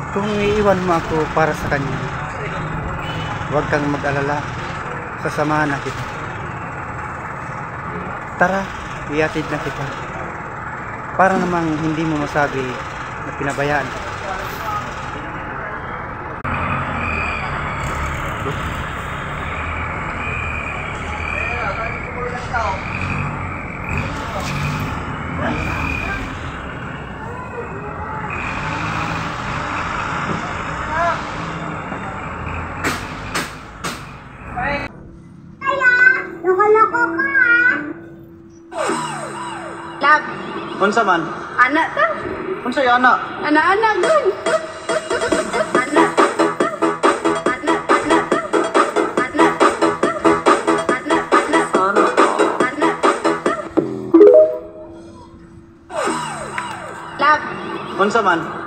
Kung iiwan mo ako para sa kanya, huwag kang mag-alala. Sasamahan na kita. Tara, iatid na kita. Para namang hindi mo masabi na pinabayaan ka. Loko-loko ka ha? Lab, Unsa man? anak ta? Unsa yung anak? Anak-anak dun. Anak. Anak, anak. Anak. Anak, anak. Anak. Anak. Lab, Unsa man?